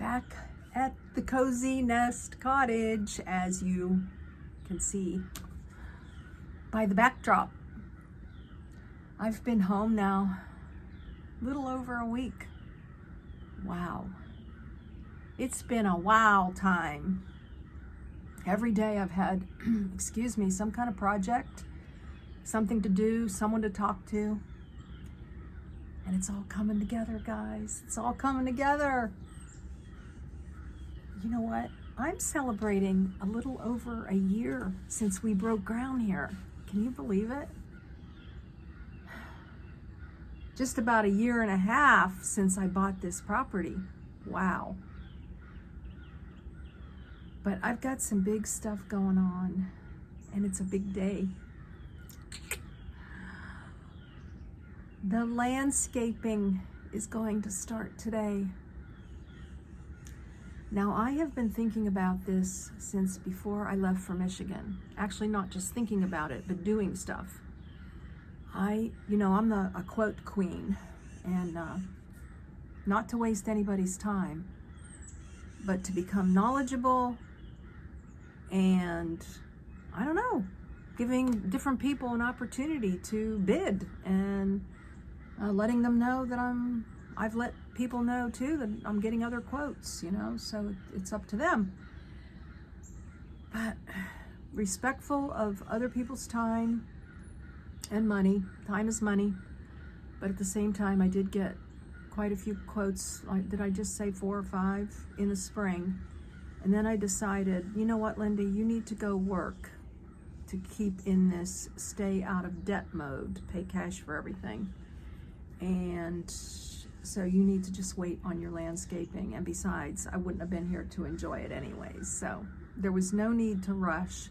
back at the Cozy Nest Cottage, as you can see by the backdrop. I've been home now a little over a week. Wow. It's been a wow time. Every day I've had, excuse me, some kind of project, something to do, someone to talk to. And it's all coming together, guys. It's all coming together. You know what? I'm celebrating a little over a year since we broke ground here. Can you believe it? Just about a year and a half since I bought this property. Wow. But I've got some big stuff going on, and it's a big day. The landscaping is going to start today. Now, I have been thinking about this since before I left for Michigan. Actually, not just thinking about it, but doing stuff. I'm a quote queen, and not to waste anybody's time, but to become knowledgeable and, I don't know, giving different people an opportunity to bid and letting them know that I've let people know too that I'm getting other quotes, so it's up to them. But respectful of other people's time and money. Time is money. But at the same time, I did get quite a few quotes. Did I just say 4 or 5 in the spring? And then I decided, you know what, Linda, you need to go work to keep in this stay out of debt mode, pay cash for everything. And so you need to just wait on your landscaping. And besides, I wouldn't have been here to enjoy it anyways. So there was no need to rush,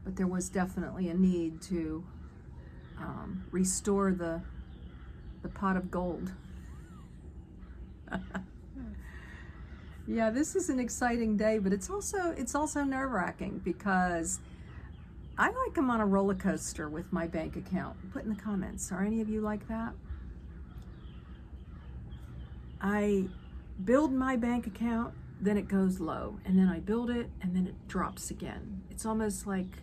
but there was definitely a need to restore the pot of gold. Yeah, this is an exciting day, but it's also nerve-wracking because I like I'm on a roller coaster with my bank account. Put in the comments, are any of you like that? I build my bank account, then it goes low, and then I build it, and then it drops again. It's almost like,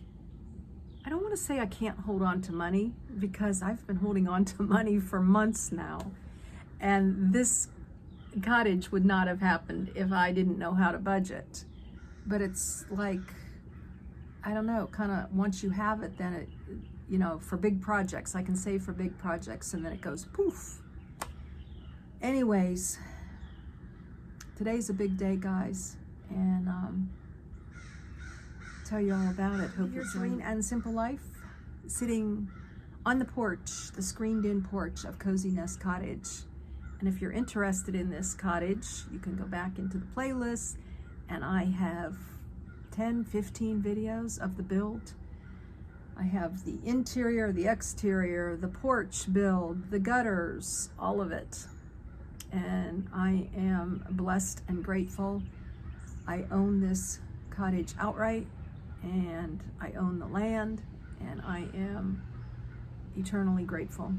I don't want to say I can't hold on to money, because I've been holding on to money for months now, and this cottage would not have happened if I didn't know how to budget. But it's like, I don't know, kind of once you have it, then it, for big projects, I can save for big projects, and then it goes poof. Anyways, today's a big day, guys, and tell you all about it. Hope you're Serene and Simple Life, sitting on the porch, the screened-in porch of Cozy Nest Cottage. And if you're interested in this cottage, you can go back into the playlist, and I have 10, 15 videos of the build. I have the interior, the exterior, the porch build, the gutters, all of it. And I am blessed and grateful. I own this cottage outright, and I own the land, and I am eternally grateful.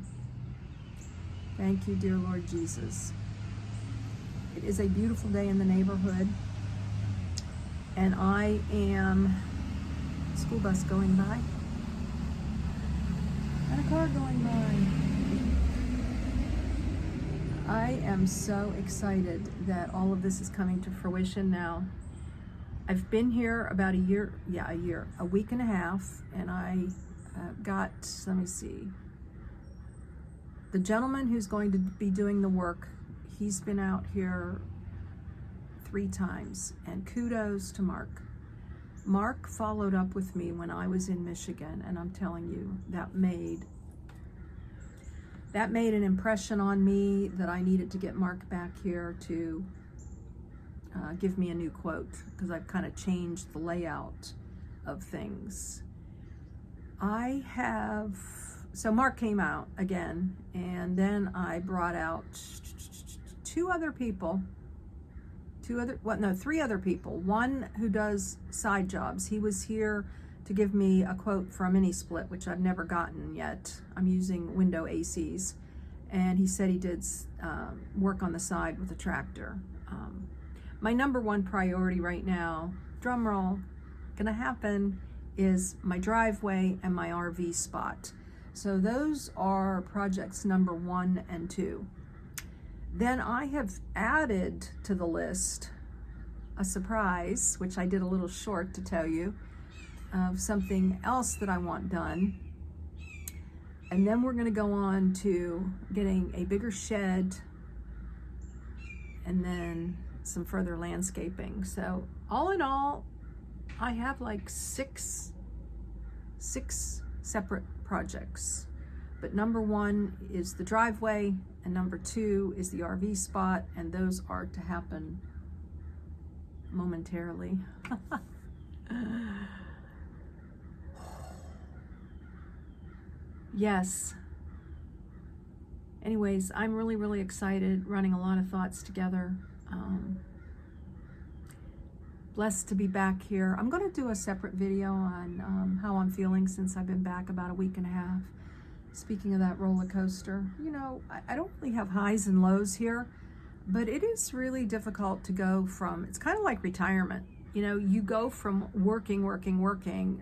Thank you, dear Lord Jesus. It is a beautiful day in the neighborhood, and I am, school bus going by, and a car going by. I am so excited that all of this is coming to fruition now. I've been here about a week and a half, and I got, let me see, the gentleman who's going to be doing the work, he's been out here 3 times, and kudos to Mark. Mark followed up with me when I was in Michigan, and I'm telling you, that made an impression on me that I needed to get Mark back here to give me a new quote, because I've kind of changed the layout of things. So Mark came out again, and then I brought out 3 other people. One who does side jobs. He was here to give me a quote for a mini split, which I've never gotten yet. I'm using window ACs, and he said he did work on the side with a tractor. my number one priority right now, drum roll, gonna happen, is my driveway and my RV spot. So those are projects number 1 and 2. Then I have added to the list a surprise, which I did a little short to tell you, of something else that I want done. And then we're gonna go on to getting a bigger shed and then some further landscaping. So all in all, I have like six separate projects. But number 1 is the driveway, and number 2 is the RV spot, and those are to happen momentarily. Yes. Anyways, I'm really excited, running a lot of thoughts together. Blessed to be back here. I'm going to do a separate video on how I'm feeling since I've been back about a week and a half. Speaking of that roller coaster, you know, I don't really have highs and lows here, but it is really difficult to go from, it's kind of like retirement. You know, you go from working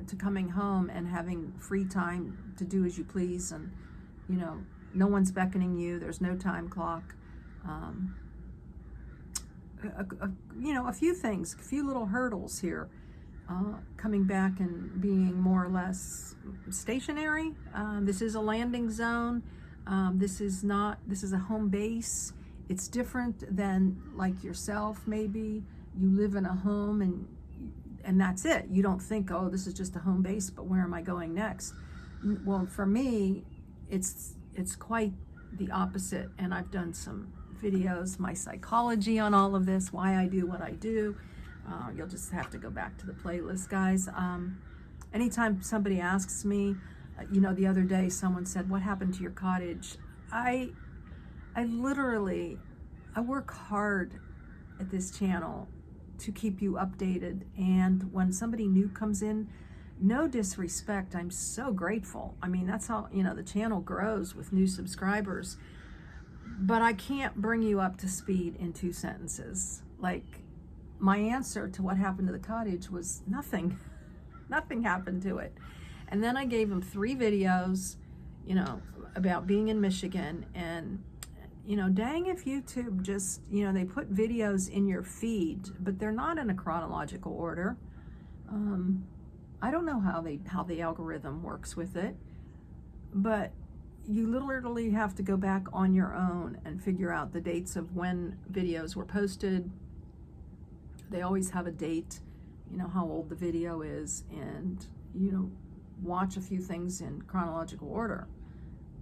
to coming home and having free time to do as you please, and, you know, no one's beckoning you, there's no time clock. You know, a few things, a few little hurdles here. Coming back and being more or less stationary. This is a landing zone. This is a home base. It's different than like yourself, maybe. You live in a home and that's it. You don't think, oh, this is just a home base, but where am I going next? Well, for me, it's quite the opposite, and I've done some videos, my psychology on all of this, why I do what I do. You'll just have to go back to the playlist, guys. Anytime somebody asks me, you know, the other day someone said, what happened to your cottage? I work hard at this channel to keep you updated, and when somebody new comes in, no disrespect, I'm so grateful. I mean, that's how, you know, the channel grows with new subscribers, but I can't bring you up to speed in 2 sentences. Like, my answer to what happened to the cottage was nothing. Nothing happened to it. And then I gave him 3 videos, you know, about being in Michigan. And, you know, dang if YouTube just, you know, they put videos in your feed, but they're not in a chronological order. I don't know how the algorithm works with it, but you literally have to go back on your own and figure out the dates of when videos were posted. They always have a date, you know, how old the video is, and, you know, watch a few things in chronological order.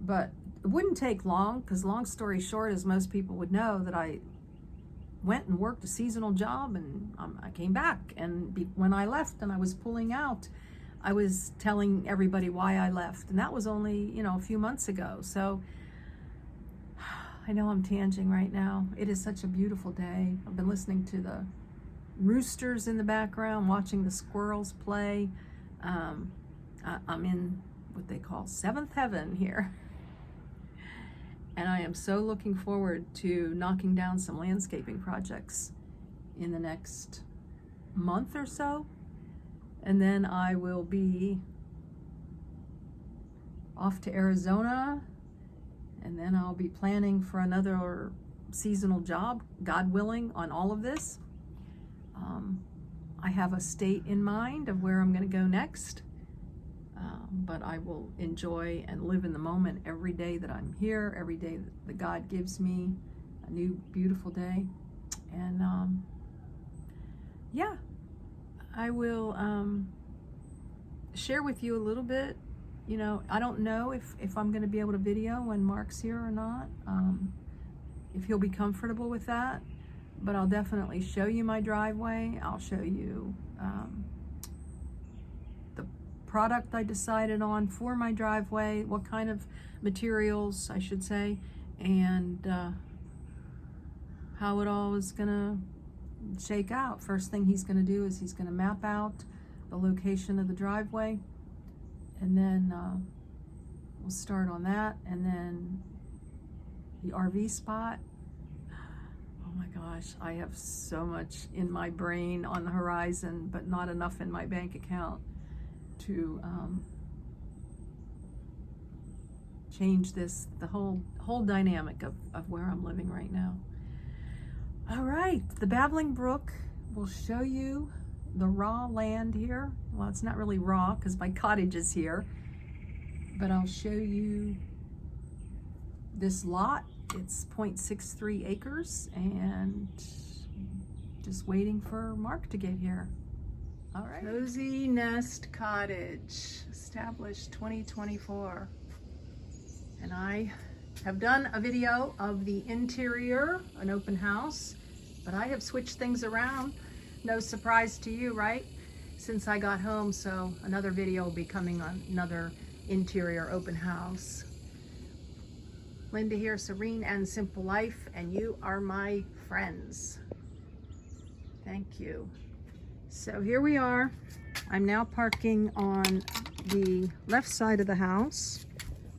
But it wouldn't take long, because long story short, as most people would know, that I went and worked a seasonal job, and I came back, and when I left and I was pulling out, I was telling everybody why I left, and that was only, you know, a few months ago. So I know I'm tanging right now. It is such a beautiful day. I've been listening to the roosters in the background, watching the squirrels play. I'm in what they call 7th heaven here. And I am so looking forward to knocking down some landscaping projects in the next month or so. And then I will be off to Arizona, and then I'll be planning for another seasonal job, God willing, on all of this. I have a state in mind of where I'm going to go next, but I will enjoy and live in the moment every day that I'm here, every day that God gives me a new beautiful day. And yeah, I will share with you a little bit. You know, I don't know if I'm going to be able to video when Mark's here or not, if he'll be comfortable with that. But I'll definitely show you my driveway. I'll show you the product I decided on for my driveway, what kind of materials, I should say, and how it all is gonna shake out. First thing he's gonna do is he's gonna map out the location of the driveway, and then we'll start on that. And then the RV spot. Oh my gosh, I have so much in my brain on the horizon, but not enough in my bank account to change the whole dynamic of where I'm living right now. All right, the babbling brook will show you the raw land here. Well, it's not really raw because my cottage is here, but I'll show you this lot. It's 0.63 acres and just waiting for Mark to get here. All right. Cozy Nest Cottage, established 2024. And I have done a video of the interior, an open house, but I have switched things around. No surprise to you, right? Since I got home, so another video will be coming on another interior open house. Linda here, Serene and Simple Life, and you are my friends. Thank you. So here we are. I'm now parking on the left side of the house.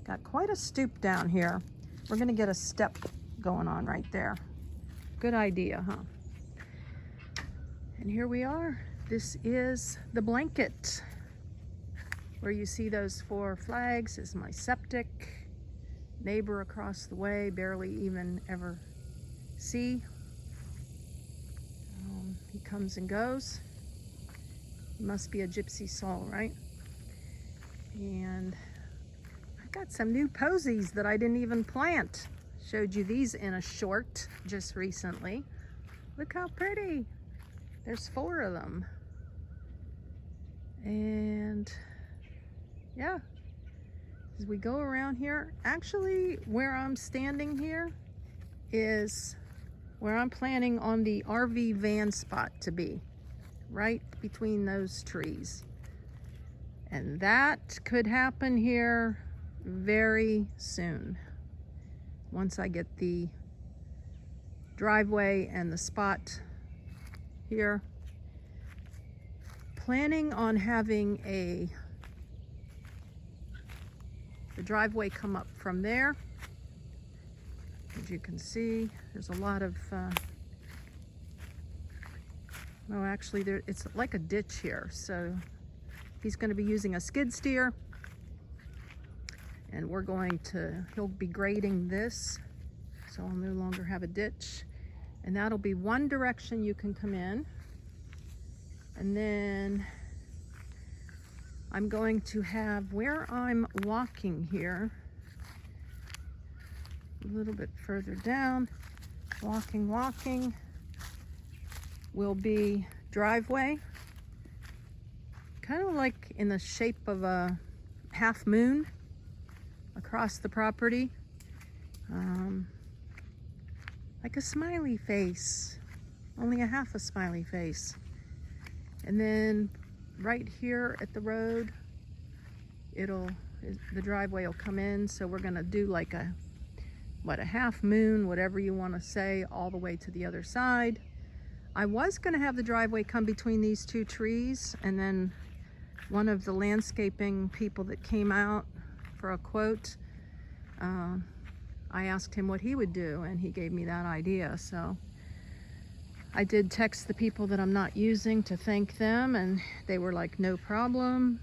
Got quite a stoop down here. We're gonna get a step going on right there. Good idea, huh? And here we are. This is the blanket. Where you see those 4 flags is my septic. Neighbor across the way, barely even ever see. He comes and goes. He must be a gypsy soul, right? And I've got some new posies that I didn't even plant. Showed you these in a short just recently. Look how pretty. There's 4 of them. And yeah. As we go around here, actually where I'm standing here is where I'm planning on the RV van spot to be, right between those trees. And that could happen here very soon. Once I get the driveway and the spot here. Planning on having the driveway come up from there. As you can see, there's a lot of, well, actually, it's like a ditch here. So he's going to be using a skid steer, and he'll be grading this, so I'll no longer have a ditch. And that'll be one direction you can come in. And then I'm going to have where I'm walking here, a little bit further down, walking, will be driveway, kind of like in the shape of a half moon across the property, like a smiley face, only a half a smiley face. And then right here at the road, the driveway will come in, so we're gonna do like a half moon, whatever you want to say, all the way to the other side. I was gonna have the driveway come between these 2 trees, and then one of the landscaping people that came out for a quote, I asked him what he would do, and he gave me that idea. So I did text the people that I'm not using to thank them, and they were like, no problem.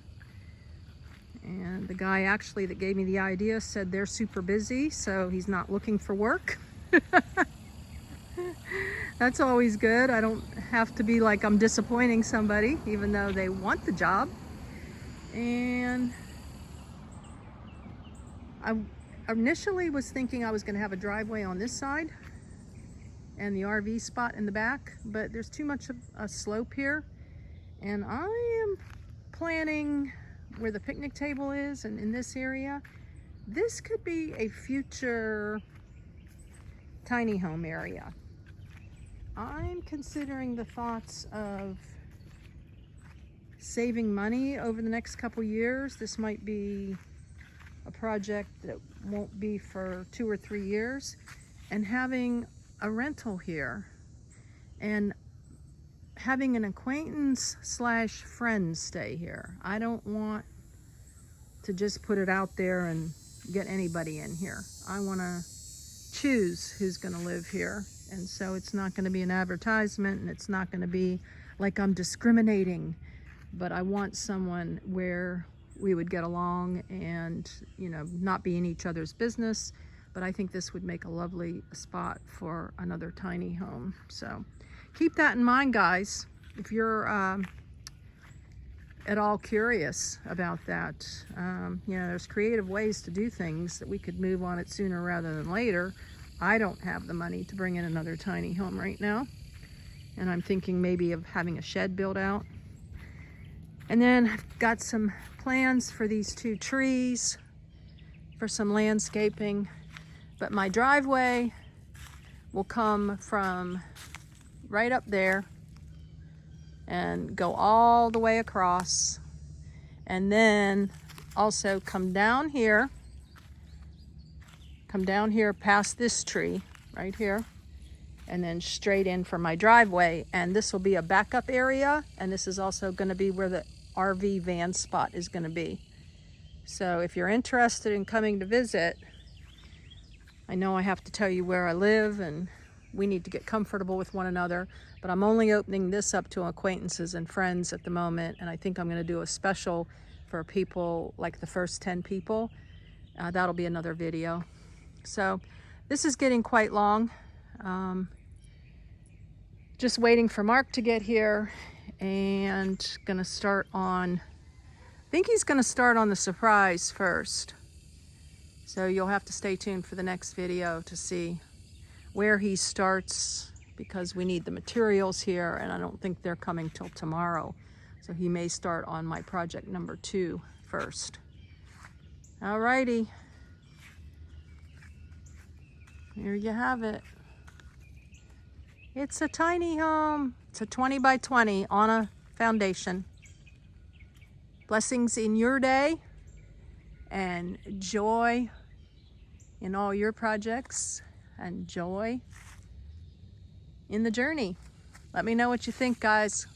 And the guy actually that gave me the idea said they're super busy, so he's not looking for work. That's always good. I don't have to be like I'm disappointing somebody, even though they want the job. And I initially was thinking I was going to have a driveway on this side and the RV spot in the back, but there's too much of a slope here, and I am planning where the picnic table is, and in this area, this could be a future tiny home area. I'm considering the thoughts of saving money over the next couple years. This might be a project that won't be for 2 or 3 years, and having a rental here and having an acquaintance / friend stay here. I don't want to just put it out there and get anybody in here. I want to choose who's going to live here And so it's not going to be an advertisement, and it's not going to be like I'm discriminating, but I want someone where we would get along and, you know, not be in each other's business. But I think this would make a lovely spot for another tiny home. So keep that in mind, guys, if you're at all curious about that. You know, there's creative ways to do things that we could move on it sooner rather than later. I don't have the money to bring in another tiny home right now, and I'm thinking maybe of having a shed built out. And then I've got some plans for these 2 trees for some landscaping, but my driveway will come from right up there and go all the way across, and then also come down here past this tree right here, and then straight in for my driveway. And this will be a backup area, and this is also going to be where the RV van spot is going to be. So if you're interested in coming to visit, I know I have to tell you where I live, and we need to get comfortable with one another, but I'm only opening this up to acquaintances and friends at the moment. And I think I'm going to do a special for people, like the first 10 people. That'll be another video. So this is getting quite long. Just waiting for Mark to get here, and gonna start on, I think he's gonna start on the surprise first. So you'll have to stay tuned for the next video to see where he starts, because we need the materials here, and I don't think they're coming till tomorrow. So he may start on my project number 2 first. Alrighty. Here you have it. It's a tiny home. It's a 20 by 20 on a foundation. Blessings in your day, and joy in all your projects, and joy in the journey. Let me know what you think, guys.